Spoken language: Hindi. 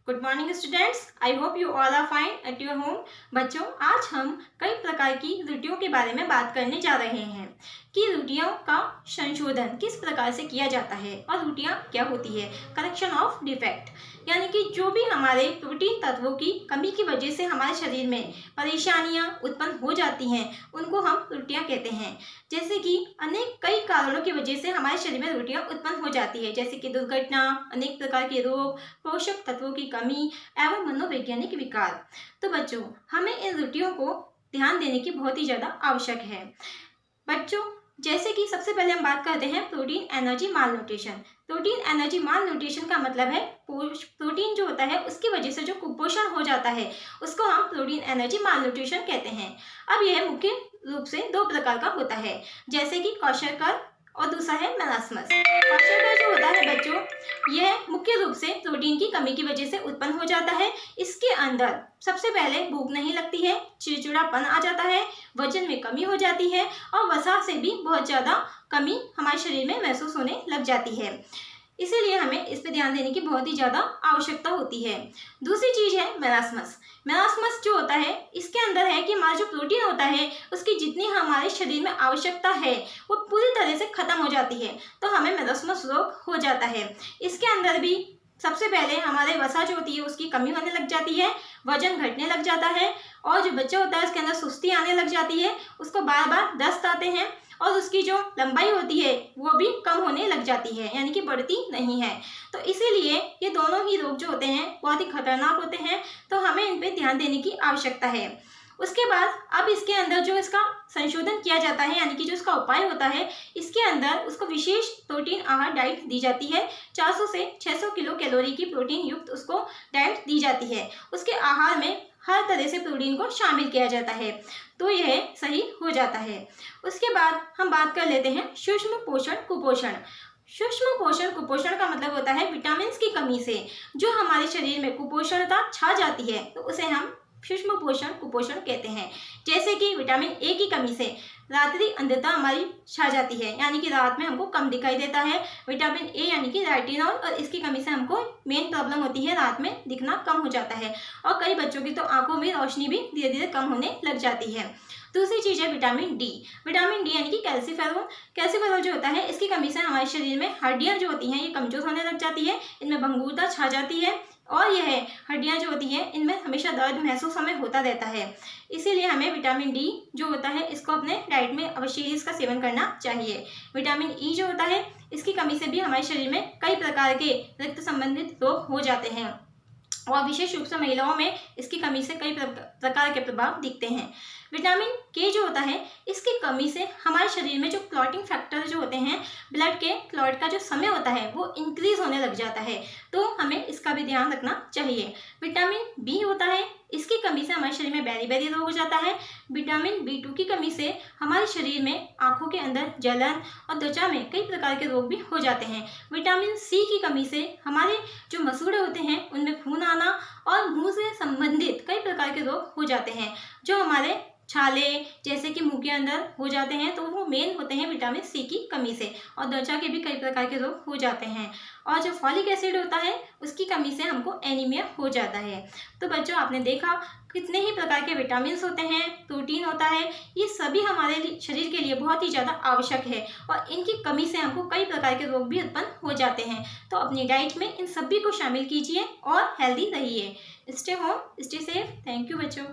Good morning students, I hope you all are fine at your home. बच्चों, आज हम कई प्रकार की त्रुटियों के बारे में बात करने जा रहे हैं कि त्रुटियों का संशोधन किस प्रकार से किया जाता है और त्रुटियां क्या होती है। करेक्शन ऑफ डिफेक्ट यानी कि जो भी हमारे प्रोटीन तत्वों की कमी की वजह से हमारे शरीर में परेशानियां उत्पन्न हो जाती हैं, उनको हम त्रुटियां कहते हैं। जैसे कि अनेक कई कारणों की वजह से हमारे शरीर में त्रुटियां उत्पन्न हो जाती है, जैसे कि दुर्घटना, अनेक प्रकार के रोग, पोषक तत्वों की कमी एवं मनोवैज्ञानिक विकार। तो बच्चों, हमें इन त्रुटियों को ध्यान देने की बहुत ही ज़्यादा आवश्यक है। बच्चों, जैसे कि सबसे पहले हम बात करते हैं प्रोटीन एनर्जी माल न्यूट्रिशन। प्रोटीन एनर्जी माल न्यूट्रिशन का मतलब है प्रोटीन जो होता है उसकी वजह से जो कुपोषण हो जाता है उसको हम प्रोटीन एनर्जी माल न्यूट्रिशन कहते हैं। अब यह मुख्य रूप से दो प्रकार का होता है, जैसे कि क्वेशरकर और दूसरा है मेलास्मस। क्वेशरकर जो होता है बच्चों, यह मुख्य रूप से प्रोटीन की कमी की वजह से उत्पन्न हो जाता है। इसके अंदर सबसे पहले भूख नहीं लगती है, चिड़चिड़ापन आ जाता है, वजन में कमी हो जाती है और वसा से भी बहुत ज़्यादा कमी हमारे शरीर में महसूस होने लग जाती है। इसीलिए हमें इस पर ध्यान देने की बहुत ही ज़्यादा आवश्यकता होती है। दूसरी चीज़ है मेलास्मस। मेलास्मस जो होता है, इसके अंदर है कि हमारा जो प्रोटीन होता है उसकी जितनी हमारे शरीर में आवश्यकता है वो पूरी तरह से खत्म हो जाती है, तो हमें मेलास्मस रोग हो जाता है। इसके अंदर भी सबसे पहले हमारे वसा जो होती है उसकी कमी होने लग जाती है, वजन घटने लग जाता है और जो बच्चा होता है उसके अंदर सुस्ती आने लग जाती है, उसको बार बार दस्त आते हैं और उसकी जो लंबाई होती है वो भी कम होने लग जाती है, यानी कि बढ़ती नहीं है। तो इसीलिए ये दोनों ही रोग जो होते हैं बहुत ही खतरनाक होते हैं, तो हमें इन पे ध्यान देने की आवश्यकता है। उसके बाद अब इसके अंदर जो इसका संशोधन किया जाता है, यानी कि जो इसका उपाय होता है, इसके अंदर उसको विशेष प्रोटीन आहार डाइट दी जाती है। 400 से 600 किलो कैलोरी की प्रोटीन युक्त उसको डाइट दी जाती है। उसके आहार में हर तरह से प्रोटीन को शामिल किया जाता है, तो यह सही हो जाता है। उसके बाद हम बात कर लेते हैं सूक्ष्म पोषण कुपोषण। सूक्ष्म पोषण कुपोषण का मतलब होता है विटामिन की कमी से जो हमारे शरीर में कुपोषणता छा जाती है, तो उसे हम सूक्ष्म पोषण कुपोषण कहते हैं। जैसे कि विटामिन ए की कमी से रात्रि अंधता हमारी छा जाती है, यानी कि रात में हमको कम दिखाई देता है। विटामिन ए यानी कि रेटिनॉल, और इसकी कमी से हमको मेन प्रॉब्लम होती है रात में दिखना कम हो जाता है और कई बच्चों की तो आंखों में रोशनी भी धीरे धीरे कम होने लग जाती है। दूसरी चीज़ है विटामिन डी। विटामिन डी यानी कि कैल्सीफेरॉल। कैल्सीफेरॉल जो होता है इसकी कमी से हमारे शरीर में हड्डियां जो होती हैं ये कमजोर होने लग जाती है, इनमें भंगुरता छा जाती है और यह हड्डियां जो होती हैं इनमें हमेशा दर्द महसूस हमें होता रहता है। इसीलिए हमें विटामिन डी जो होता है इसको अपने डाइट में अवश्य ही इसका सेवन करना चाहिए। विटामिन ई जो होता है इसकी कमी से भी हमारे शरीर में कई प्रकार के रक्त संबंधित रोग हो जाते हैं और विशेष रूप से महिलाओं में इसकी कमी से कई प्रकार के प्रभाव दिखते हैं। विटामिन के जो होता है इसकी कमी से हमारे शरीर में जो क्लॉटिंग फैक्टर जो होते हैं, ब्लड के क्लॉट का जो समय होता है वो इंक्रीज होने लग जाता है, तो हमें इसका भी ध्यान रखना चाहिए। विटामिन बी होता है, इसकी कमी से हमारे शरीर में बेरी रोग हो जाता है। विटामिन बी2 की कमी से हमारे शरीर में आंखों के अंदर जलन और त्वचा में कई प्रकार के रोग भी हो जाते हैं। विटामिन सी की कमी से हमारे जो मसूड़े होते हैं उनमें खून आना और मुंह से संबंधित कई प्रकार के रोग हो जाते हैं। जो हमारे छाले जैसे कि मुंह के अंदर हो जाते हैं, तो वो मेन होते हैं विटामिन सी की कमी से, और त्वचा के भी कई प्रकार के रोग हो जाते हैं। और जो फॉलिक एसिड होता है उसकी कमी से हमको एनीमिया हो जाता है। तो बच्चों, आपने देखा कितने ही प्रकार के विटामिन होते हैं, प्रोटीन होता है, ये सभी हमारे शरीर के लिए बहुत ही ज़्यादा आवश्यक है और इनकी कमी से हमको कई प्रकार के रोग भी उत्पन्न हो जाते हैं। तो अपनी डाइट में इन सभी को शामिल कीजिए और हेल्दी रहिए। Stay home, stay safe. Thank you बच्चों।